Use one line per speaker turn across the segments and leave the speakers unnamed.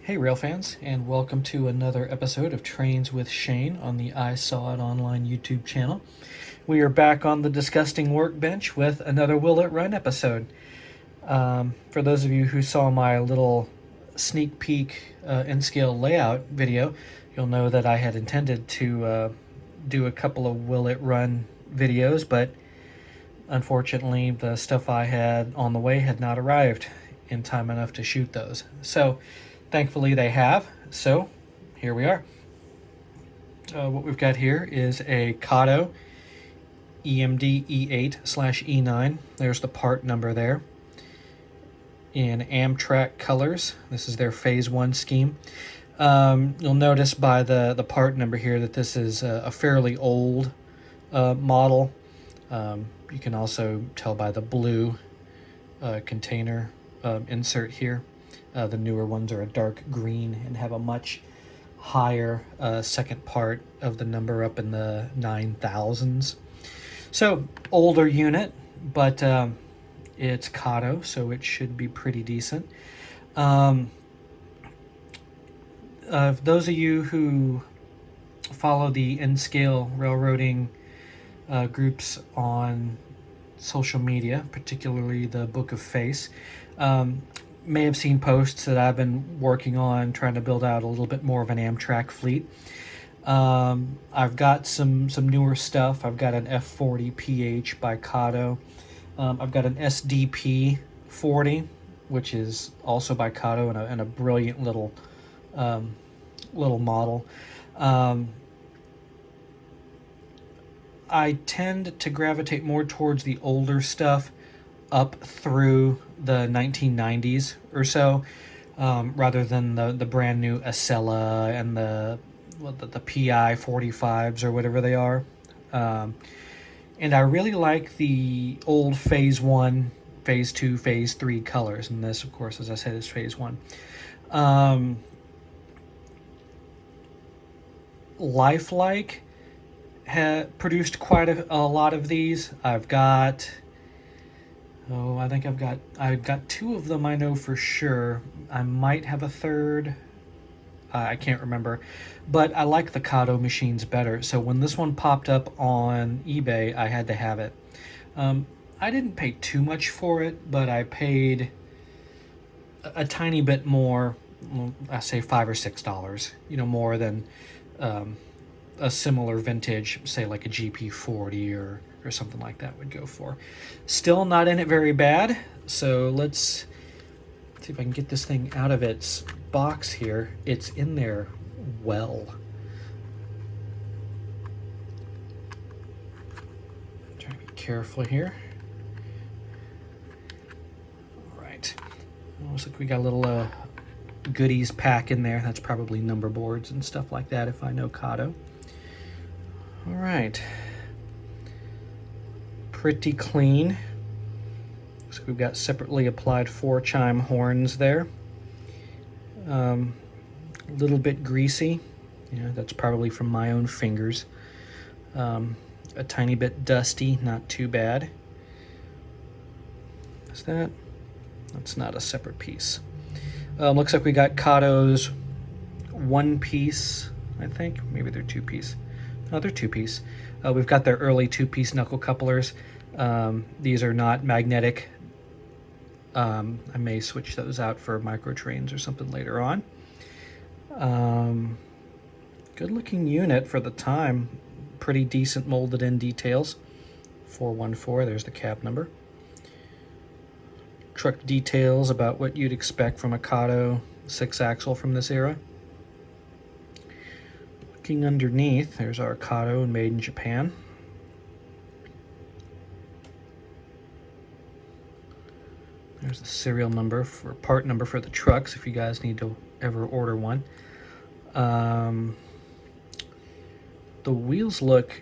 Hey rail fans, and welcome to another episode of Trains with Shane on the I Saw It Online YouTube channel. We are back on the disgusting workbench with another Will It Run episode. For those of you who saw my little sneak peek in-scale layout video, you'll know that I had intended to do a couple of Will It Run videos, but unfortunately the stuff I had on the way had not arrived in time enough to shoot those. So thankfully they have, so here we are. What we've got here is a Kato EMD E8/E9. There's the part number there. In Amtrak colors. This is their phase 1 scheme. You'll notice by the part number here that this is a fairly old model. You can also tell by the blue container insert here. The newer ones are a dark green and have a much higher second part of the number up in the 9,000s. So older unit, but it's Kato, so it should be pretty decent. Those of you who follow the N-scale railroading groups on social media, particularly the Book of Face, may have seen posts that I've been working on trying to build out a little bit more of an Amtrak fleet. I've got some newer stuff. I've got an F40 PH by Kato. I've got an SDP 40, which is also by Kato, and a brilliant little model. I tend to gravitate more towards the older stuff up through the 1990s or so, rather than the brand new Acela and the PI 45s or whatever they are. And I really like the old phase 1, phase 2, phase 3 colors. And this, of course, as I said, is phase 1. Lifelike had produced quite a lot of these. I've got I've got 2 of them I know for sure. I might have a third. I can't remember, but I like the Kato machines better. So when this one popped up on eBay, I had to have it. I didn't pay too much for it, but I paid a tiny bit more. Well, I say $5 or $6, more than a similar vintage, say like a GP40 or something like that would go for. Still not in it very bad, so let's see if I can get this thing out of its box here. It's in there well. Try to be careful here. All right. Looks like we got a little goodies pack in there. That's probably number boards and stuff like that if I know Kato. All right. Pretty clean. So we've got separately applied 4-chime horns there. A little bit greasy. That's probably from my own fingers. A tiny bit dusty, not too bad. Is that? That's not a separate piece. Looks like we got Kato's 1-piece, I think. Maybe they're 2-piece. No, they're 2-piece. We've got their early 2-piece knuckle couplers. These are not magnetic. I may switch those out for micro trains or something later on. Good looking unit for the time. Pretty decent molded in details. 414, there's the cab number. Truck details about what you'd expect from a Kato 6-axle from this era. Looking underneath, there's our Kato and made in Japan. There's the serial number for part number for the trucks if you guys need to ever order one. The wheels look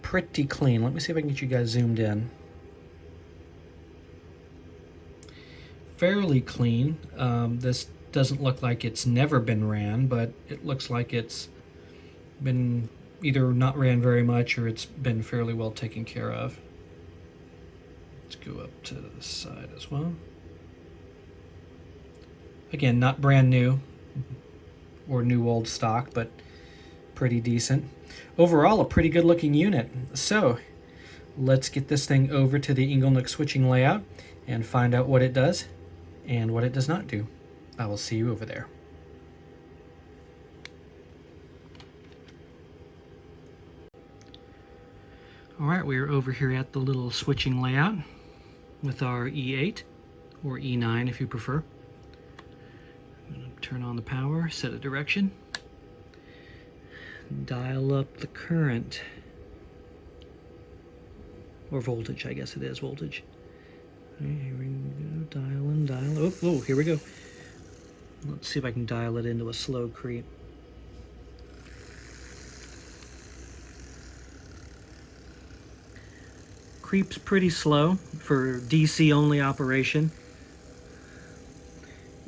pretty clean. Let me see if I can get you guys zoomed in. Fairly clean. This doesn't look like it's never been ran, but it looks like it's been either not ran very much or it's been fairly well taken care of. Let's go up to the side as well. Again, not brand new or new old stock, but pretty decent. Overall, a pretty good looking unit. So let's get this thing over to the Inglenook switching layout and find out what it does and what it does not do. I will see you over there. All right, we are over here at the little switching layout with our E8, or E9 if you prefer. I'm going to turn on the power, set a direction, dial up the current, or voltage, I guess it is voltage. All right, here we go, dial and dial. Oh, here we go. Let's see if I can dial it into a slow creep. Creep's pretty slow for DC only operation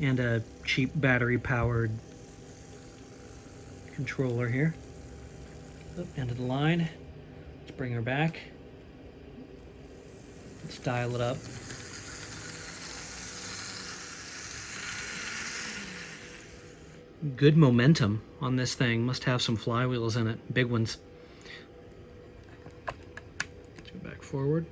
and a cheap battery powered controller here. End of the line. Let's bring her back. Let's dial it up. Good momentum on this thing. Must have some flywheels in it, big ones. Forward.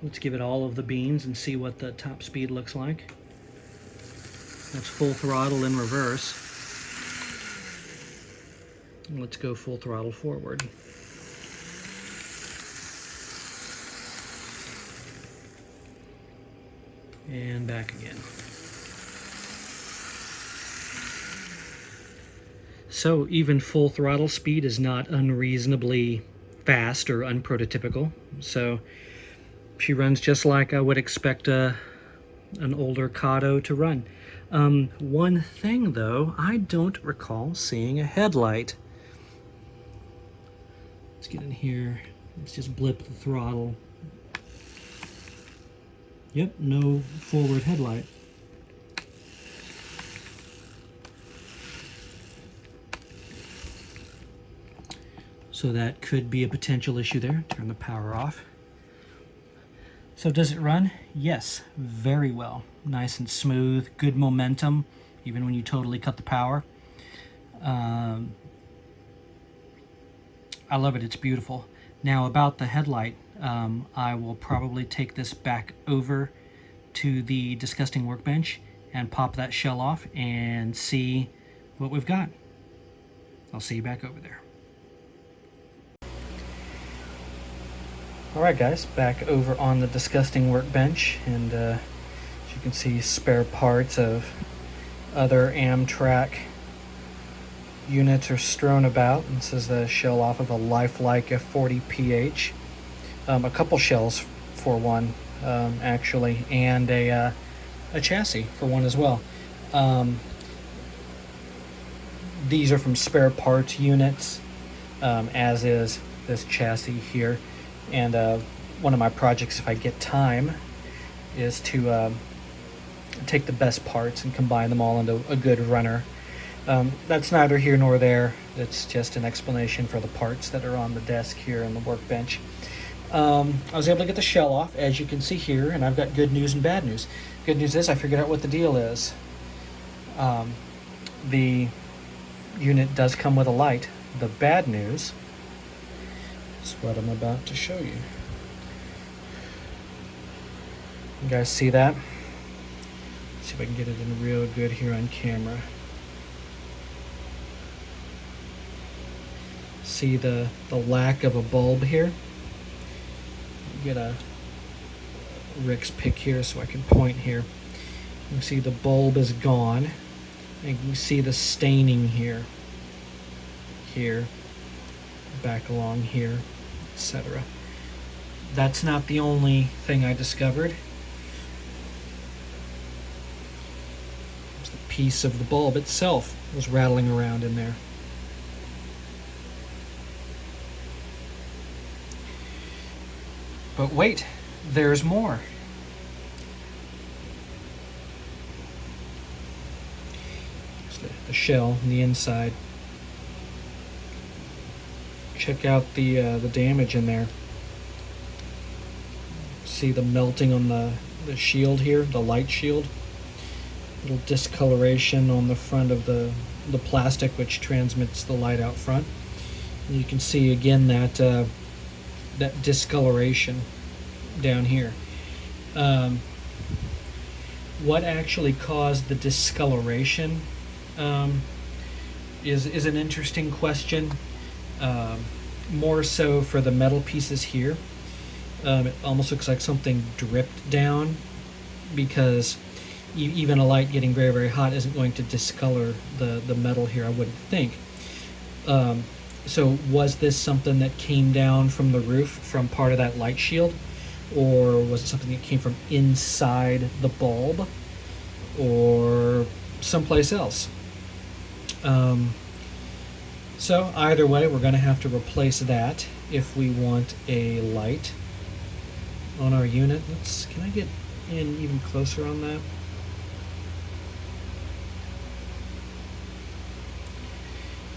Let's give it all of the beans and see what the top speed looks like. That's full throttle in reverse. Let's go full throttle forward. And back again. So even full throttle speed is not unreasonably fast or unprototypical. So she runs just like I would expect an older Kato to run. One thing though, I don't recall seeing a headlight. Let's get in here. Let's just blip the throttle. Yep, no forward headlight. So that could be a potential issue there. Turn the power off. So does it run? Yes, very well. Nice and smooth, good momentum, even when you totally cut the power. I love it, it's beautiful. Now about the headlight, I will probably take this back over to the disgusting workbench and pop that shell off and see what we've got. I'll see you back over there. Alright guys, back over on the disgusting workbench, and as you can see, spare parts of other Amtrak units are strewn about. This is the shell off of a lifelike F40PH. A couple shells for one, actually, and a chassis for one as well. These are from spare parts units, as is this chassis here. And one of my projects, if I get time, is to take the best parts and combine them all into a good runner. That's neither here nor there. It's just an explanation for the parts that are on the desk here in the workbench. I was able to get the shell off, as you can see here, and I've got good news and bad news. Good news is I figured out what the deal is. The unit does come with a light. The bad news is what I'm about to show you. You guys see that? Let's see if I can get it in real good here on camera. See the lack of a bulb here? Get a Rick's pick here so I can point here. You can see the bulb is gone. And you can see the staining here, back along here, etc. That's not the only thing I discovered. The piece of the bulb itself was rattling around in there. But wait, there's more. It's the shell on the inside. Check out the damage in there. See the melting on the shield here, the light shield. Little discoloration on the front of the plastic, which transmits the light out front. And you can see again that that discoloration down here. What actually caused the discoloration is an interesting question. More so for the metal pieces here. It almost looks like something dripped down, because even a light getting very, very hot isn't going to discolor the metal here, I wouldn't think. So was this something that came down from the roof from part of that light shield? Or was it something that came from inside the bulb? Or someplace else? So either way, we're going to have to replace that if we want a light on our unit. Can I get in even closer on that?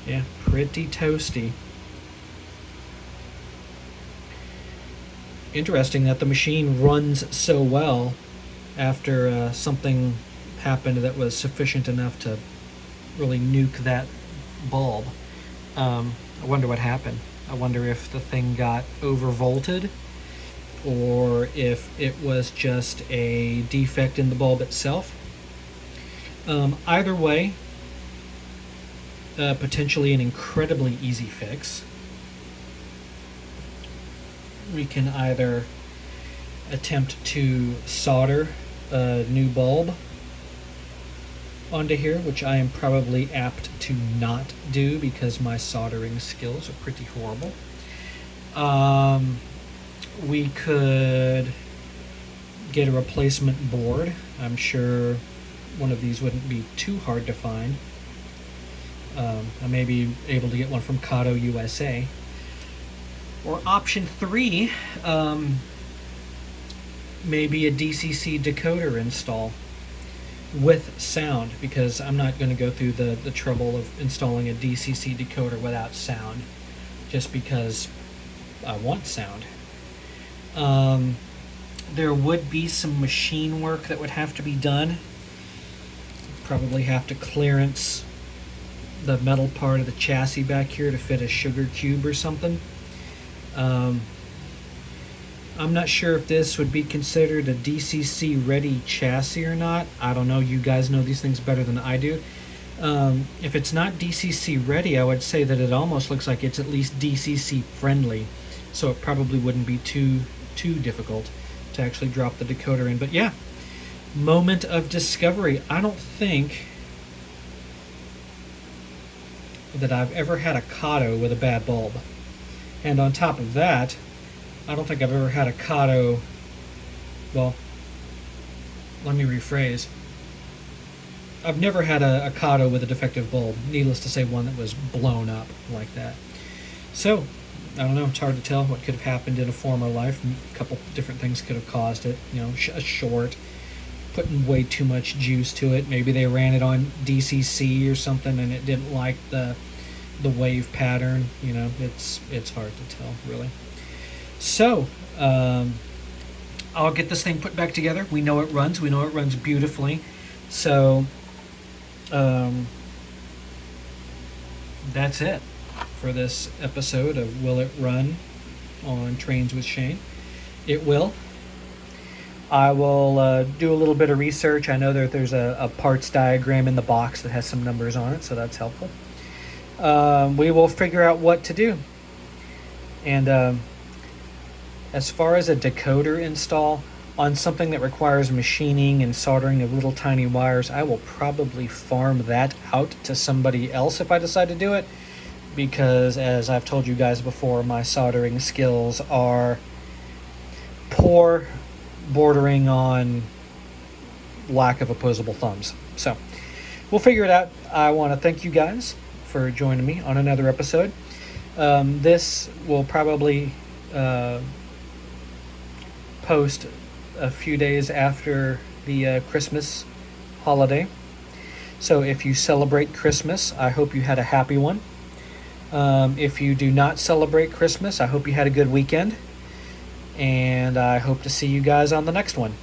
Yeah, pretty toasty. Interesting that the machine runs so well after something happened that was sufficient enough to really nuke that bulb. I wonder what happened. I wonder if the thing got overvolted, or if it was just a defect in the bulb itself. Either way, potentially an incredibly easy fix. We can either attempt to solder a new bulb onto here, which I am probably apt to not do because my soldering skills are pretty horrible. We could get a replacement board. I'm sure one of these wouldn't be too hard to find. I may be able to get one from Kato USA. Or option 3, maybe a DCC decoder install with sound, because I'm not going to go through the trouble of installing a DCC decoder without sound, just because I want sound. There would be some machine work that would have to be done. Probably have to clearance the metal part of the chassis back here to fit a sugar cube or something. I'm not sure if this would be considered a DCC ready chassis or not. I don't know. You guys know these things better than I do. If it's not DCC ready, I would say that it almost looks like it's at least DCC friendly. So it probably wouldn't be too difficult to actually drop the decoder in. But yeah, moment of discovery. I don't think that I've ever had a Kato with a bad bulb. And on top of that, I don't think I've ever had a Kato, well, let me rephrase. I've never had a Kato with a defective bulb, needless to say one that was blown up like that. So, I don't know, it's hard to tell what could have happened in a former life. A couple different things could have caused it, you know, a short, putting way too much juice to it. Maybe they ran it on DCC or something and it didn't like the wave pattern. You know, it's hard to tell, really. So, I'll get this thing put back together. We know it runs. We know it runs beautifully. So, that's it for this episode of Will It Run on Trains with Shane. It will. I will do a little bit of research. I know that there's a parts diagram in the box that has some numbers on it, so that's helpful. We will figure out what to do. And as far as a decoder install on something that requires machining and soldering of little tiny wires, I will probably farm that out to somebody else if I decide to do it, because as I've told you guys before, my soldering skills are poor, bordering on lack of opposable thumbs. So we'll figure it out. I want to thank you guys for joining me on another episode. This will probably post a few days after the Christmas holiday. So if you celebrate Christmas, I hope you had a happy one. If you do not celebrate Christmas, I hope you had a good weekend, and I hope to see you guys on the next one.